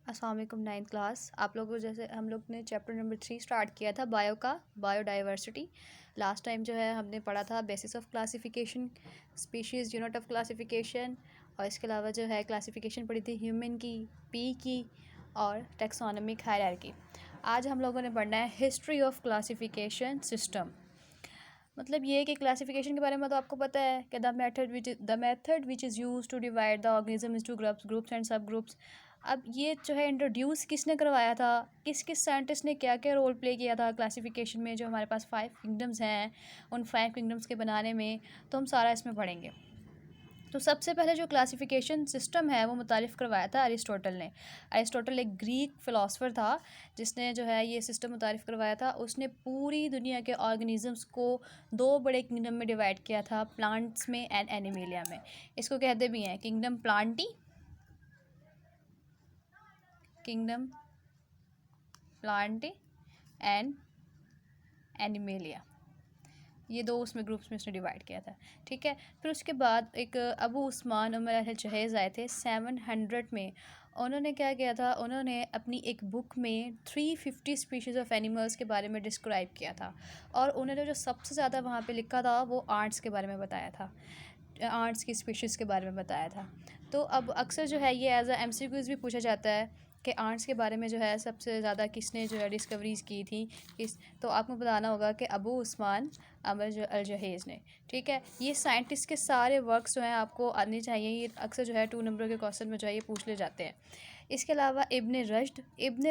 अस्सलाम वालेकुम। 9th class आप लोगों को, जैसे हम लोग ने चैप्टर नंबर 3 स्टार्ट किया था बायो का, बायोडाइवर्सिटी। लास्ट टाइम जो है हमने पढ़ा था basis of classification, species, unit of classification, और इसके अलावा जो है क्लासिफिकेशन पढ़ी थी ह्यूमन की, पी की, और टेक्सोनोमिक हायरार्की। आज हम लोगों ने पढ़ना है हिस्ट्री ऑफ क्लासिफिकेशन सिस्टम। मतलब ये है कि क्लासिफिकेशन के बारे में तो आपको पता है कि the method which is use to divide the organism to groups and subgroups. अब ये जो है इंट्रोड्यूस किसने करवाया था, किस किस साइंटिस्ट ने क्या क्या रोल प्ले किया था क्लासिफिकेशन में, जो हमारे पास 5 किंगडम्स हैं उन 5 किंगडम्स के बनाने में, तो हम सारा इसमें पढ़ेंगे। तो सबसे पहले जो क्लासिफिकेशन सिस्टम है वो मुतारिफ़ करवाया था अरिस्टोटल ने। अरिस्टोटल एक ग्रीक फ़िलासफ़र था जिसने जो है ये सिस्टम मुतारिफ़ करवाया था। उसने पूरी दुनिया के ऑर्गेनिज़म्स को 2 बड़े किंगडम में डिवाइड किया था, प्लांट्स में एंड एनिमेलिया में। इसको कहते भी हैं kingdom plantae, kingdom Plantae and animalia. ये 2 उसमें ग्रुप्स में उसने डिवाइड किया था। ठीक है, फिर उसके बाद एक अबू उस्मान उमर अल जहेज़ आए थे 700 में। उन्होंने क्या किया था, उन्होंने अपनी एक बुक में 350 स्पीशीज़ ऑफ एनिमल्स के बारे में डिस्क्राइब किया था, और उन्होंने जो सबसे ज़्यादा वहाँ पे लिखा था वो आर्ट्स के बारे में बताया था, आर्ट्स की स्पीशीज़ के बारे में बताया था। तो अब अक्सर जो है ये एज अ MCQs भी पूछा जाता है कि आर्ट्स के बारे में जो है सबसे ज़्यादा किसने जो है डिस्कवरीज़ की थी, किस, तो आपको बताना होगा कि अबू उस्मान अल जहेज़ ने। ठीक है, ये साइंटिस्ट के सारे वर्क्स जो हैं आपको आने चाहिए, ये अक्सर जो है 2 नंबर के क्वेश्चन में जो है ये पूछ ले जाते हैं। इसके अलावा इब्न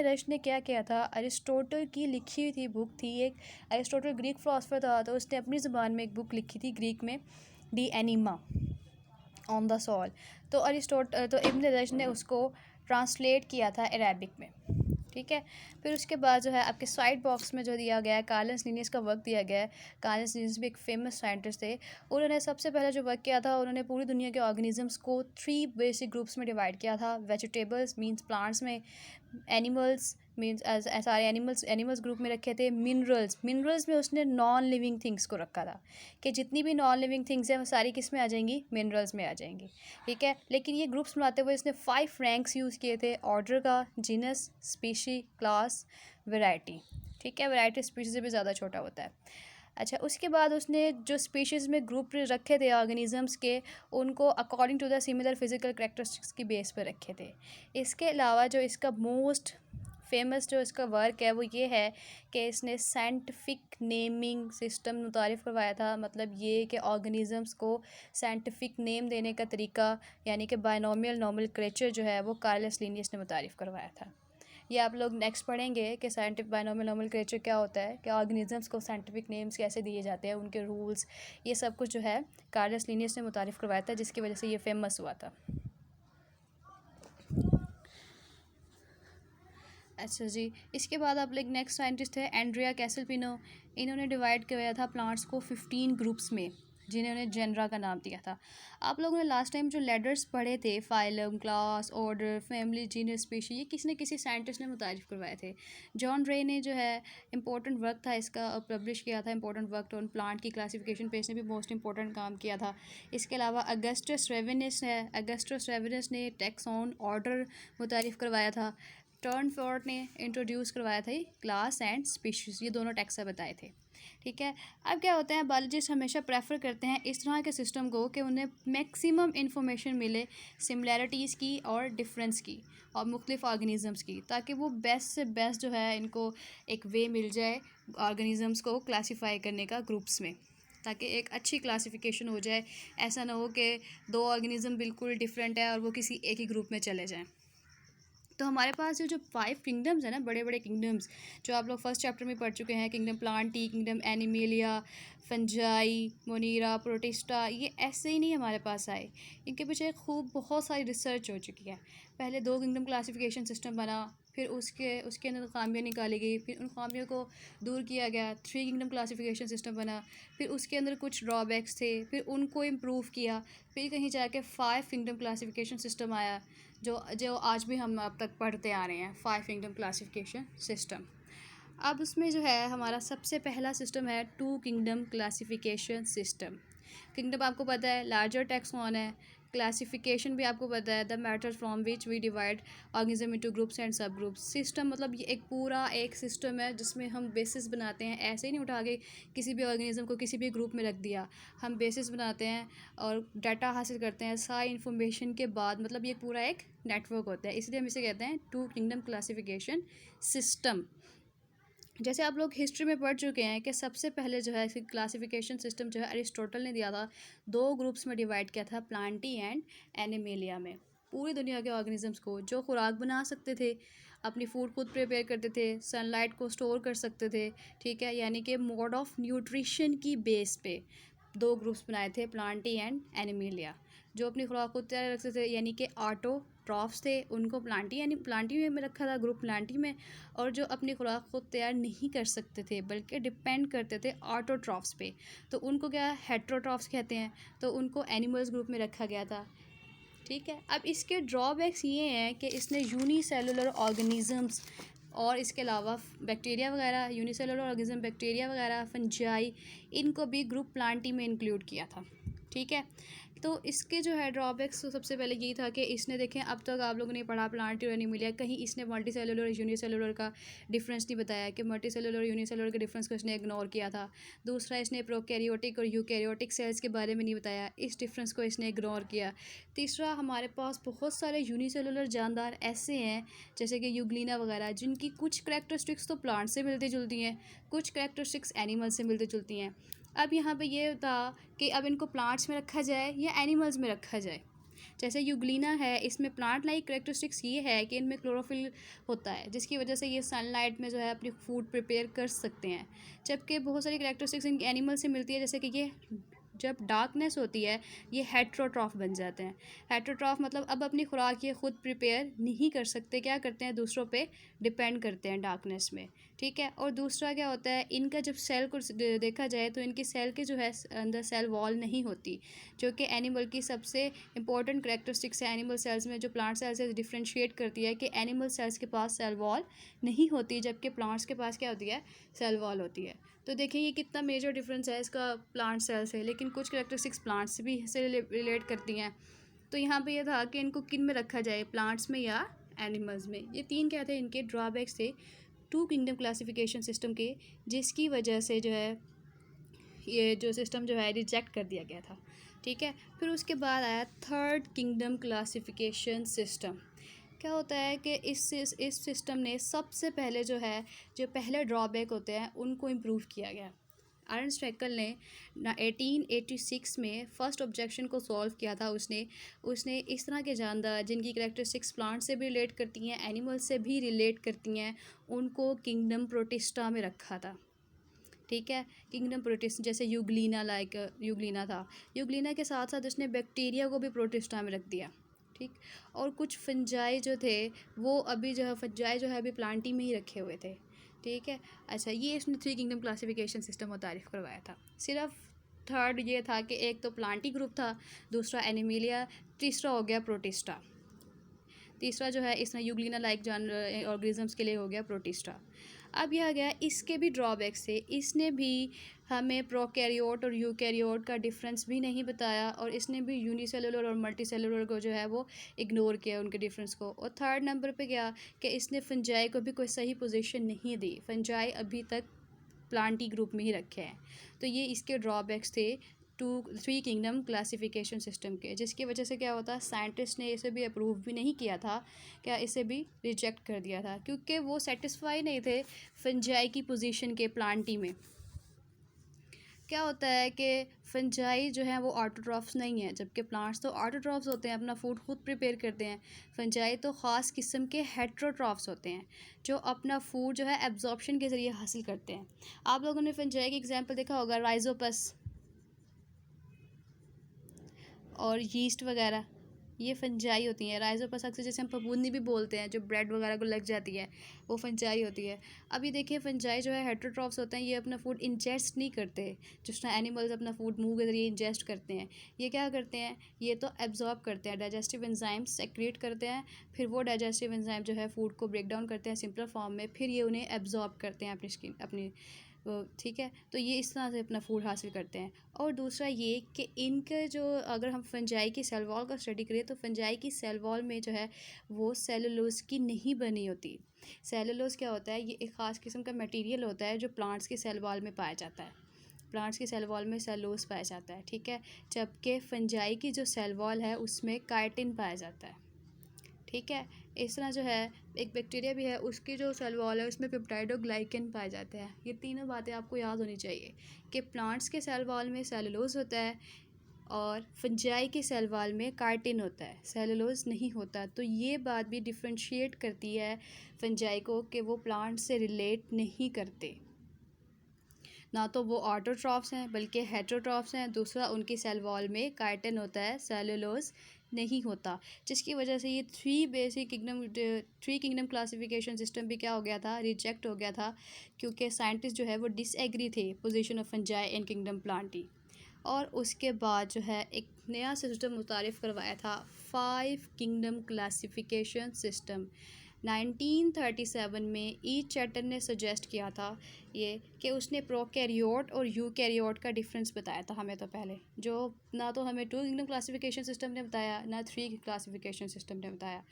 रश्द ने क्या किया था, अरिस्टोटल की लिखी हुई थी बुक थी एक, अरिस्टोटल ग्रीक फ़िलासफ़र था, तो उसने अपनी ज़ुबान में एक बुक लिखी थी ग्रीक में, De Anima on the soul. तो इब्न रश्द ने उसको ट्रांसलेट किया था अरेबिक में। ठीक है, फिर उसके बाद जो है आपके साइड बॉक्स में जो दिया गया है कार्लस लिनियस का वर्क दिया गया है। कार्लस लिनियस भी एक फेमस साइंटिस्ट थे। उन्होंने सबसे पहले जो वर्क किया था, उन्होंने पूरी दुनिया के ऑर्गेनिजम्स को 3 बेसिक ग्रुप्स में डिवाइड किया था। वेजिटेबल्स मींस प्लांट्स में, एनिमल्स मींस सारे एनिमल्स ग्रुप में रखे थे। मिनरल्स में उसने नॉन लिविंग थिंग्स को रखा था कि जितनी भी नॉन लिविंग थिंग्स हैं वो सारी किस में आ जाएंगी, मिनरल्स में आ जाएंगी। ठीक है, लेकिन ये ग्रुप्स बनाते हुए इसने 5 रैंक्स यूज़ किए थे, ऑर्डर का, जीनस, स्पीशी, क्लास, वैरायटी। ठीक है, वैरायटी स्पीशी से भी ज़्यादा छोटा होता है। अच्छा, उसके बाद उसने जो स्पीशीज़ में ग्रुप रखे थे ऑर्गेनिजम्स के, उनको according to the similar physical characteristics की बेस पर रखे थे। इसके अलावा जो इसका मोस्ट फेमस जो इसका वर्क है वो ये है कि इसने साइंटिफिक नेमिंग सिस्टम मुतारिफ़ करवाया था। मतलब ये कि ऑर्गेनिजम्स को साइंटिफिक नेम देने का तरीका, यानी कि बायनोमियल नोमेनक्लेचर जो है वो कार्लस लिनियस ने मुतारिफ़ करवाया था। ये आप लोग नेक्स्ट पढ़ेंगे कि साइंटिफिक बायनोमियल नोमेनक्लेचर क्या होता है, कि ऑर्गेनिजम्स को साइंटिफिक नेम्स कैसे दिए जाते हैं, उनके रूल्स, ये सब कुछ जो है कार्लस लिनियस ने मुतारिफ़ करवाया था, जिसकी वजह से ये फेमस हुआ था। अच्छा जी, इसके बाद आप लोग नेक्स्ट साइंटिस्ट है एंड्रिया कैसलपिनो। इन्होंने डिवाइड किया था प्लांट्स को 15 ग्रुप्स में, जिन्होंने जेनरा का नाम दिया था। आप लोगों ने लास्ट टाइम जो लेडर्स पढ़े थे, phylum, class, order, family, genus, species, ये किसी न किसी साइंटिस्ट ने मुतारिफ़ करवाए थे। जॉन रे ने जो है इंपॉर्टेंट वर्क था इसका पब्लिश किया था, इंपॉर्टेंट वर्क ऑन प्लांट की क्लासिफिकेशन पे इसने भी मोस्ट इंपॉर्टेंट काम किया था। इसके अलावा अगस्टस रेवेनस ने टेक्सॉन, ऑर्डर मुतारिफ़ करवाया था। टर्नफोर्ड ने इंट्रोड्यूस करवाया था क्लास एंड स्पीशीज़, ये दोनों टैक्सा बताए थे। ठीक है, अब क्या होता है, बायोलॉजिस्ट हमेशा प्रेफर करते हैं इस तरह के सिस्टम को कि उन्हें मैक्सिमम इंफॉर्मेशन मिले सिमिलैरिटीज़ की और डिफरेंस की और मुख्तलिफ ऑर्गेनिज़म्स की, ताकि वो बेस्ट से बेस्ट जो है इनको एक वे मिल जाए ऑर्गेनिज़म्स को क्लासीफाई करने का ग्रुप्स में, ताकि एक अच्छी क्लासिफिकेशन हो जाए। ऐसा ना हो कि 2 ऑर्गेनिज़म बिल्कुल डिफरेंट है और वो किसी एक ही ग्रुप में चले जाएँ। तो हमारे पास जो 5 किंगडम्स है ना, बड़े बड़े किंगडम्स, जो आप लोग फर्स्ट चैप्टर में पढ़ चुके हैं, kingdom plantae, kingdom animalia, fungi, monera, protista, ये ऐसे ही नहीं हमारे पास आए। इनके पीछे खूब बहुत सारी रिसर्च हो चुकी है। पहले 2 किंगडम क्लासिफिकेशन सिस्टम बना, फिर उसके अंदर खामियाँ निकाली गई, फिर उन खामियों को दूर किया गया, 3 किंगडम क्लासिफिकेशन सिस्टम बना, फिर उसके अंदर कुछ ड्रॉबैक्स थे, फिर उनको इम्प्रूव किया, फिर कहीं जाके 5 किंगडम क्लासिफिकेशन सिस्टम आया, जो जो आज भी हम अब तक पढ़ते आ रहे हैं, 5 किंगडम क्लासिफिकेशन सिस्टम। अब उसमें जो है हमारा सबसे पहला सिस्टम है 2 किंगडम क्लासिफिकेशन सिस्टम। किंगडम आपको पता है लार्जर टैक्सॉन है, क्लासिफिकेशन भी आपको पता है, the method from which we divide organism into groups and subgroups. System मतलब ये एक पूरा एक सिस्टम है जिसमें हम बेसिस बनाते हैं, ऐसे ही नहीं उठा के किसी भी ऑर्गेनिज्म को किसी भी ग्रुप में रख दिया, हम बेसिस बनाते हैं और डाटा हासिल करते हैं सारी इन्फॉर्मेशन के बाद, मतलब ये पूरा एक नेटवर्क होता है, इसलिए हम इसे कहते हैं टू किंगडम क्लासिफिकेशन सिस्टम। जैसे आप लोग हिस्ट्री में पढ़ चुके हैं कि सबसे पहले जो है क्लासिफिकेशन सिस्टम जो है अरिस्टोटल ने दिया था, 2 ग्रुप्स में डिवाइड किया था, प्लांटी एंड एनिमेलिया में। पूरी दुनिया के ऑर्गेनिजम्स को जो खुराक बना सकते थे, अपनी फूड खुद प्रिपेयर करते थे, सनलाइट को स्टोर कर सकते थे, ठीक है, यानी कि मोड ऑफ न्यूट्रिशन की बेस पे 2 ग्रुप्स बनाए थे, प्लांटी एंड एनिमेलिया। जो अपनी खुराक खुद तैयार रखते थे यानी कि ऑटोट्रॉफ्स थे, उनको प्लांटी यानी प्लांटी में रखा था, ग्रुप प्लांटी में। और जो अपनी खुराक खुद तैयार नहीं कर सकते थे बल्कि डिपेंड करते थे ऑटोट्रॉफ्स पे, तो उनको क्या हेट्रोट्रॉफ्स कहते हैं, तो उनको एनिमल्स ग्रुप में रखा गया था, ठीक है। अब इसके ड्रॉबैक्स ये हैं कि इसने यूनिसेलुलर ऑर्गेनिजम्स और इसके अलावा बैक्टीरिया वगैरह, यूनिसेलुलर ऑर्गेनिज्म बैक्टीरिया वगैरह, फंजाई, इनको भी ग्रुप प्लांटी में इंक्लूड किया था, ठीक है। तो इसके जो है ड्रॉबैक्स, तो सबसे पहले यही था कि इसने, देखें अब तक आप लोगों ने पढ़ा प्लांटी और एनिमलिया, कहीं इसने मल्टी सेलुलर और यूनिसेलुलर का डिफरेंस नहीं बताया कि मल्टी सेलुलर और यूनिसेलुलर के डिफरेंस को इसने इग्नोर किया था। दूसरा, इसने प्रोकैरियोटिक और यूकैरियोटिक सेल्स के बारे में नहीं बताया, इस डिफरेंस को इसने इग्नोर किया। तीसरा, हमारे पास बहुत सारे यूनिसेलुलर जानदार ऐसे हैं जैसे कि यूग्लिना वगैरह, जिनकी कुछ करैक्टरिस्टिक्स तो प्लांट से मिलती जुलती हैं, कुछ करैक्टरिस्टिक्स एनिमल से मिलती जुलती हैं। अब यहाँ पे ये था कि अब इनको प्लांट्स में रखा जाए या एनिमल्स में रखा जाए। जैसे यूग्लिना है, इसमें प्लांट लाइक करैक्टरिस्टिक्स ये है कि इनमें क्लोरोफिल होता है, जिसकी वजह से ये सनलाइट में जो है अपनी फूड प्रिपेयर कर सकते हैं, जबकि बहुत सारी करैक्टरिस्टिक्स इन एनिमल से मिलती है, जैसे कि ये जब डार्कनेस होती है ये हेट्रोट्रॉफ बन जाते हैं। हेट्रोट्रॉफ मतलब अब अपनी खुराक ये खुद प्रिपेयर नहीं कर सकते, क्या करते हैं, दूसरों पे डिपेंड करते हैं डार्कनेस में, ठीक है। और दूसरा क्या होता है, इनका जब सेल को देखा जाए तो इनकी सेल के जो है अंदर सेल वॉल नहीं होती, जो कि एनिमल की सबसे इंपॉर्टेंट करैक्टरिस्टिक्स है एनिमल सेल्स में, जो प्लांट सेल से डिफ्रेंशिएट करती है कि एनिमल सेल्स के पास सेल वॉल नहीं होती, जबकि प्लांट्स के पास क्या होती है, सेल वॉल होती है। तो देखिए ये कितना मेजर डिफरेंस है इसका प्लांट सेल से, लेकिन कुछ करैक्टरिस्टिक्स प्लांट से भी से रिलेट करती हैं। तो यहाँ पे ये था कि इनको किन में रखा जाए, प्लांट्स में या एनिमल्स में। ये 3 क्या थे इनके ड्रॉबैक्स थे टू किंगडम क्लासिफिकेशन सिस्टम के, जिसकी वजह से जो है ये जो सिस्टम जो है रिजेक्ट कर दिया गया था, ठीक है। फिर उसके बाद आया थर्ड किंगडम क्लासिफिकेशन सिस्टम। क्या होता है कि इस सिस्टम ने सबसे पहले जो है, जो पहले ड्रॉबैक होते हैं उनको इम्प्रूव किया गया। अर्नस्ट हैकेल ने 1886 में फर्स्ट ऑब्जेक्शन को सॉल्व किया था। उसने इस तरह के जानदार जिनकी करैक्टरिस्टिक्स प्लांट से भी रिलेट करती हैं, एनिमल से भी रिलेट करती हैं, उनको किंगडम प्रोटिस्टा में रखा था, ठीक है। किंगडम प्रोटिस्ट जैसे यूग्लिना था, यूग्लिना के साथ साथ उसने बैक्टीरिया को भी प्रोटिस्टा में रख दिया, ठीक। और कुछ फंजाई जो थे वो अभी जो है फंजाई जो है अभी प्लांटी में ही रखे हुए थे, ठीक है। अच्छा, ये इसने 3 किंगडम क्लासिफिकेशन सिस्टम को तारीफ करवाया था। सिर्फ थर्ड ये था कि एक तो प्लांटी ग्रुप था, दूसरा एनिमेलिया, तीसरा हो गया प्रोटिस्टा। तीसरा जो है इसमें यूग्लिना लाइक जानवर ऑर्गेनिजम्स के लिए हो गया प्रोटिस्टा। अब यह गया इसके भी ड्रॉबैक्स थे, इसने भी हमें प्रोकैरियोट और यूकैरियोट का डिफरेंस भी नहीं बताया, और इसने भी यूनिसेलुलर और मल्टी सेलुलर को जो है वो इग्नोर किया उनके डिफरेंस को। और थर्ड नंबर पे गया कि इसने फंजाई को भी कोई सही पोजीशन नहीं दी, फंजाई अभी तक प्लांटी ग्रुप में ही रखे हैं। तो ये इसके ड्रॉबैक्स थे 3 किंगडम क्लासिफिकेशन सिस्टम के, जिसकी वजह से क्या होता, साइंटिस्ट ने इसे भी अप्रूव भी नहीं किया था, क्या इसे भी रिजेक्ट कर दिया था, क्योंकि वो सेटिस्फाई नहीं थे फंजाई की पोजीशन के प्लांटी में। क्या होता है कि फंजाई जो है वो ऑटोट्रॉफ्स नहीं है, जबकि प्लांट्स तो ऑटोट्रॉफ्स होते हैं, अपना फूड खुद प्रिपेयर करते हैं। फंजाई तो ख़ास किस्म के हेट्रोट्रॉफ्स होते हैं जो अपना फूड जो है एब्जॉर्प्शन के ज़रिए हासिल करते हैं। आप लोगों ने फंजाई की एग्जांपल देखा होगा, राइजोपस और यीस्ट वगैरह, ये फंजाई होती हैं। राइजोपस अक्सर जैसे हम फफूंदी भी बोलते हैं, जो ब्रेड वगैरह को लग जाती है, वो फंजाई होती है। अब ये देखिए फंजाई जो है हेट्रोट्रॉफ्स होते हैं, ये अपना फूड इंजेस्ट नहीं करते जिस तरह एनिमल्स अपना फूड मुंह के ज़रिए इंजेस्ट करते हैं। ये क्या करते हैं, ये तो एब्जॉर्ब करते हैं, डाइजेस्टिव एंजाइम्स सेक्रेट करते हैं, फिर वो डाइजेस्टिव एंजाइम जो है फूड को ब्रेक डाउन करते हैं सिंपलर फॉर्म में, फिर ये उन्हें एब्जॉर्ब करते हैं अपनी ठीक है, तो ये इस तरह से अपना फूड हासिल करते हैं। और दूसरा ये कि इनके जो, अगर हम फंजाई की सेल वॉल का स्टडी करें तो फंजाई की सेल वॉल में जो है वो सेलुलोज की नहीं बनी होती। सेलुलोज क्या होता है, ये एक ख़ास किस्म का मटेरियल होता है जो प्लांट्स की सेल वॉल में पाया जाता है। प्लांट्स की सेल वॉल में सेलुलोज पाया जाता है, ठीक है, जबकि फंजाई की जो सेल वॉल है उसमें काइटिन पाया जाता है, ठीक है। इस तरह जो है एक बैक्टीरिया भी है, उसकी जो सेल वॉल है उसमें पेप्टाइडोग्लाइकन पाए जाते हैं। ये तीनों बातें आपको याद होनी चाहिए कि प्लांट्स के सेल वॉल में सेलुलोज होता है और फंजाई की सेल वॉल में काइटिन होता है, सेलुलोज नहीं होता। तो ये बात भी डिफ्रेंशिएट करती है फंजाई को कि वो प्लांट से रिलेट नहीं करते, ना तो वो ऑटोट्रॉफ्स हैं बल्कि हेटरोट्रॉफ्स हैं। दूसरा, उनकी सेल वॉल में काइटिन होता है, सेलुलोज नहीं होता, जिसकी वजह से ये थ्री किंगडम क्लासिफिकेशन सिस्टम भी क्या हो गया था, रिजेक्ट हो गया था, क्योंकि साइंटिस्ट जो है वो डिसएग्री थे position of fungi in kingdom Plantae. और उसके बाद जो है एक नया सिस्टम मुतारिफ़ करवाया था, 5 किंगडम क्लासिफिकेशन सिस्टम। 1937 में ई चैटन ने सजेस्ट किया था ये, कि उसने प्रोकैरियोट और यूकैरियोट का डिफरेंस बताया था हमें। तो पहले जो ना तो हमें 2 किंगडम क्लासिफिकेशन सिस्टम ने बताया, ना 3 क्लासिफिकेशन सिस्टम ने बताया,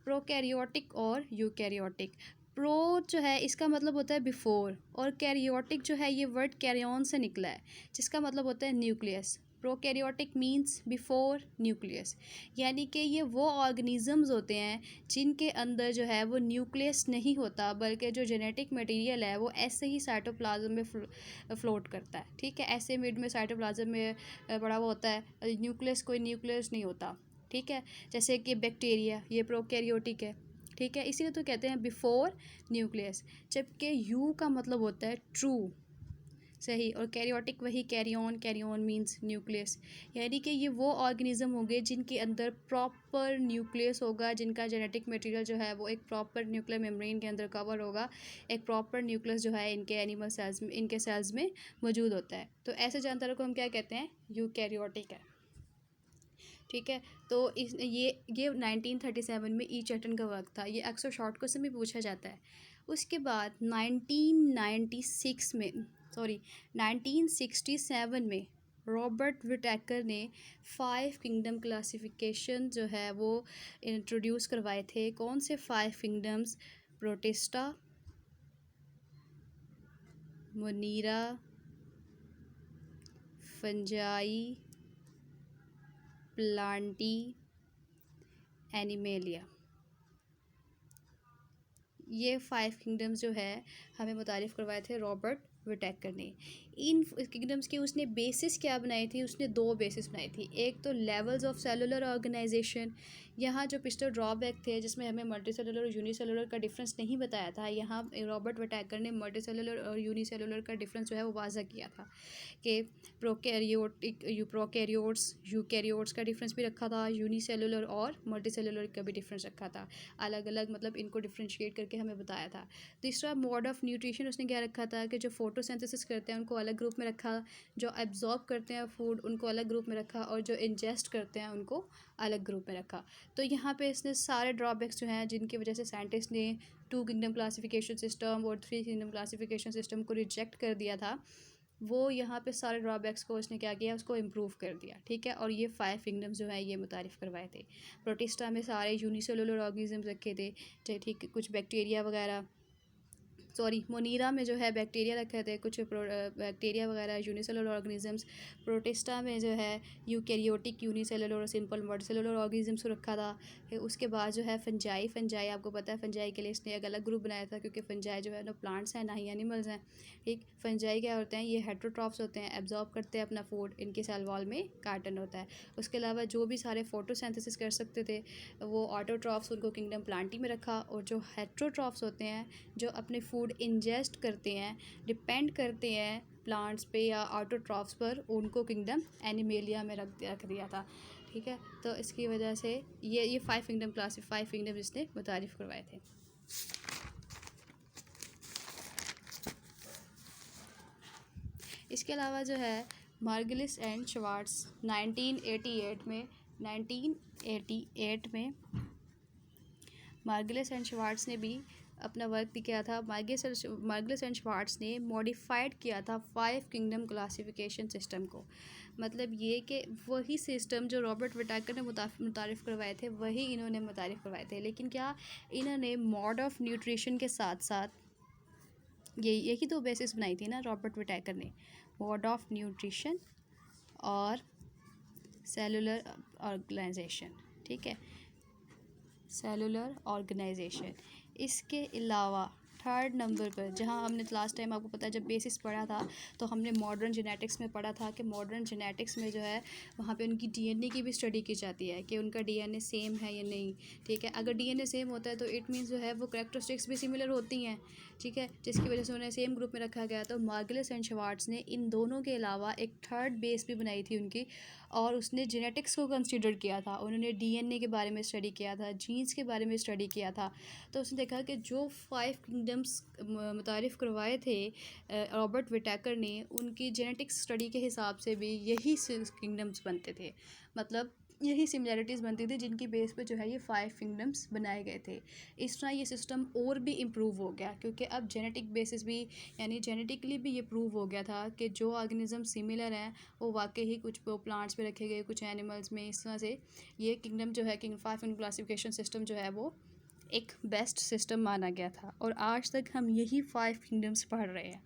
प्रोकैरियोटिक और यूकैरियोटिक। प्रो जो है इसका मतलब होता है बिफोर, और कैरियोटिक जो है ये वर्ड कैरियन से निकला है, जिसका मतलब होता है nucleus. Prokaryotic means before nucleus, यानी कि ये वो ऑर्गेनिजम्स होते हैं जिनके अंदर जो है वो न्यूक्लियस नहीं होता, बल्कि जो जेनेटिक मटेरियल है वो ऐसे ही साइटोप्लाज्म में फ्लोट करता है, ठीक है। ऐसे मिड में साइटोप्लाज्म में बड़ा वो होता है, न्यूक्लियस, कोई न्यूक्लियस नहीं होता, ठीक है। जैसे कि बैक्टीरिया, ये प्रोकैरियोटिक है, ठीक है, इसीलिए तो कहते हैं बिफोर न्यूक्लियस। जबकि यू का मतलब होता है ट्रू, सही, और कैरियोटिक वही कैरियन मींस न्यूक्लियस, यानी कि ये वो ऑर्गेनिज्म होंगे जिनके अंदर प्रॉपर न्यूक्लियस होगा, जिनका जेनेटिक मटेरियल जो है वो एक प्रॉपर न्यूक्लियर मेम्ब्रेन के अंदर कवर होगा, एक प्रॉपर न्यूक्लियस जो है इनके एनिमल सेल्स में, इनके सेल्स में मौजूद होता है। तो ऐसे जानदारों को हम क्या कहते हैं, यूकैरियोटिक है, ठीक है। तो ये 1937 में ई चैटन का वर्क था, ये अक्सर शॉर्ट क्वेश्चन में पूछा जाता है। उसके बाद 1967 में रॉबर्ट विटेकर ने 5 किंगडम क्लासिफिकेशन जो है वो इंट्रोड्यूस करवाए थे। कौन से 5 kingdoms, protista, monera, fungi, plantae, animalia. ये 5 किंगडम्स जो है हमें मुतारिफ़ करवाए थे रॉबर्ट विटेकर ने। इन किंगडम्स की उसने बेसिस क्या बनाई थी, उसने 2 बेसिस बनाई थी। एक तो लेवल्स ऑफ सेलुलर ऑर्गेनाइजेशन, यहाँ जो पिछले ड्रॉबैक थे जिसमें हमें मल्टीसेलुलर और यूनिसेलुलर का डिफरेंस नहीं बताया था, यहाँ रॉबर्ट विटेकर ने मल्टीसेलुलर और यूनिसेलुलर का डिफरेंस जो है वो वाज़ा किया था कि प्रोकैरियोट्स यूकैरियोट्स का डिफरेंस भी रखा था, यूनिसेलुलर और मल्टीसेलुलर का भी डिफरेंस रखा था, अलग अलग मतलब इनको डिफ्रेंशिएट करके हमें बताया था। तीसरा, मोड ऑफ न्यूट्रिशन उसने क्या रखा था कि जो फोटोसिंथेसिस करते हैं उनको अलग ग्रुप में रखा, जो एब्जॉर्ब करते हैं फूड उनको अलग ग्रुप में रखा, और जो इंजेस्ट करते हैं उनको अलग ग्रुप में रखा। तो यहाँ पे इसने सारे ड्रॉबैक्स जो हैं जिनकी वजह से साइंटिस्ट ने 2 किंगडम क्लासिफिकेशन सिस्टम और 3 किंगडम क्लासिफिकेशन सिस्टम को रिजेक्ट कर दिया था, वो यहाँ पे सारे ड्रॉबैक्स को उसने क्या किया, उसको इम्प्रूव कर दिया, ठीक है। और ये 5 किंगडम्स जो है ये मुतारिफ़ करवाए थे। प्रोटिस्टा में सारे यूनिसेलुलर ऑर्गेनिज्म रखे थे, ठीक, कुछ बैक्टीरिया वगैरह, मोनीरा में जो है बैक्टीरिया रखे थे, कुछ बैक्टीरिया वगैरह यूनिसेलुलर ऑर्गेनिजम्स। प्रोटिस्टा में जो है यूकैरियोटिक यूनिसेलुलर और सिंपल मल्टीसेलुलर ऑर्गेनिजम्स को रखा था। फिर उसके बाद जो है फंजाई आपको पता है, फंजाई के लिए इसने एक अलग ग्रुप बनाया था, क्योंकि फंजाई जो है ना प्लांट्स हैं ना ही एनिमल्स हैं, ठीक। फंजाई क्या होते हैं, ये हेटरोट्रॉफ्स होते हैं, एब्जॉर्ब करते हैं अपना फूड, इनके सेल वॉल में काइटिन होता है। उसके अलावा जो भी सारे फोटोसिंथेसिस कर सकते थे वो ऑटोट्रॉफ्स, उनको किंगडम प्लांटी में रखा, और जो हेटरोट्रॉफ्स होते हैं जो अपने फूड इंजेस्ट करते हैं, डिपेंड करते हैं प्लांट्स पे या ऑटोट्रॉफ्स पर, उनको किंगडम एनिमेलिया में रख दिया था, ठीक है। तो इसकी वजह से ये 5 किंगडम इसने मुतारिफ़ करवाए थे। इसके अलावा जो है मार्गलिस एंड श्वार्ट्ज़ 1988 में मार्गलिस एंड श्वार्ट्ज़ ने भी अपना वर्क भी किया था। मार्गलिस एंड श्वार्ट्ज ने मॉडिफाइड किया था 5 किंगडम क्लासिफिकेशन सिस्टम को। मतलब ये कि वही सिस्टम जो रॉबर्ट विटाकर ने मुतारिफ़ करवाए थे वही इन्होंने मुतारिफ़ करवाए थे, लेकिन क्या इन्होंने मोड ऑफ न्यूट्रिशन के साथ साथ यही तो बेसिस बनाई थी ना रॉबर्ट विटाकर ने, मोड ऑफ न्यूट्रिशन और सेलुलर ऑर्गेनाइजेशन। ठीक है, सेलुलर ऑर्गेनाइजेशन। इसके अलावा थर्ड नंबर पर, जहाँ हमने लास्ट टाइम आपको पता है जब बेसिस पढ़ा था तो हमने मॉडर्न जेनेटिक्स में पढ़ा था कि मॉडर्न जेनेटिक्स में जो है वहाँ पे उनकी डीएनए की भी स्टडी की जाती है कि उनका डीएनए सेम है या नहीं। ठीक है, अगर डीएनए सेम होता है तो इट मीन्स जो है वो कैरेक्टरिस्टिक्स भी सिमिलर होती हैं। ठीक है, जिसकी वजह से उन्हें सेम ग्रुप में रखा गया। तो मार्गलिस एंड श्वार्ट्ज ने इन दोनों के अलावा एक थर्ड बेस भी बनाई थी उनकी, और उसने जेनेटिक्स को कंसिडर किया था। उन्होंने डीएनए के बारे में स्टडी किया था, जीन्स के बारे में स्टडी किया था। तो उसने देखा कि जो 5 किंगडम्स मुतारिफ़ करवाए थे रॉबर्ट विटाकर ने, उनकी जेनेटिक्स स्टडी के हिसाब से भी यही किंगडम्स बनते थे। मतलब यही सिमिलैरिटीज़ बनती थी जिनकी बेस पे जो है ये 5 किंगडम्स बनाए गए थे। इस तरह ये सिस्टम और भी इम्प्रूव हो गया, क्योंकि अब जेनेटिक बेसिस भी, यानी जेनेटिकली भी ये प्रूव हो गया था कि जो ऑर्गेनिज़म सिमिलर हैं वो वाकई ही कुछ प्लांट्स पे रखे गए, कुछ एनिमल्स में। इस तरह से ये किंगडम जो है, किंग 5 किंगडम क्लासिफिकेशन सिस्टम जो है वो एक बेस्ट सिस्टम माना गया था। और आज तक हम यही 5 किंगडम्स पढ़ रहे हैं,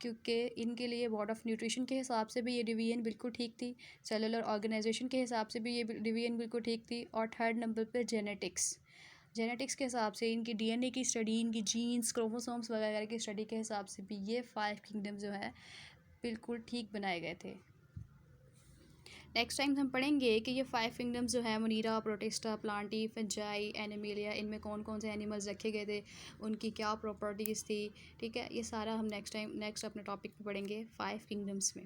क्योंकि इनके लिए बोर्ड ऑफ न्यूट्रिशन के हिसाब से भी ये डिवीजन बिल्कुल ठीक थी, सेलुलर ऑर्गेनाइजेशन के हिसाब से भी ये डिवीजन बिल्कुल ठीक थी, और थर्ड नंबर पे जेनेटिक्स के हिसाब से, इनकी डीएनए की स्टडी, इनकी जीन्स, क्रोमोसोम्स वगैरह की स्टडी के हिसाब से भी ये 5 किंगडम जो है बिल्कुल ठीक बनाए गए थे। नेक्स्ट टाइम हम पढ़ेंगे कि ये 5 किंगडम्स जो है, मोनीरा, प्रोटिस्टा, प्लांटी, फंजाई, एनिमेलिया, इनमें कौन कौन से एनिमल्स रखे गए थे, उनकी क्या प्रॉपर्टीज़ थी। ठीक है, ये सारा हम नेक्स्ट अपने टॉपिक पे पढ़ेंगे 5 किंगडम्स में।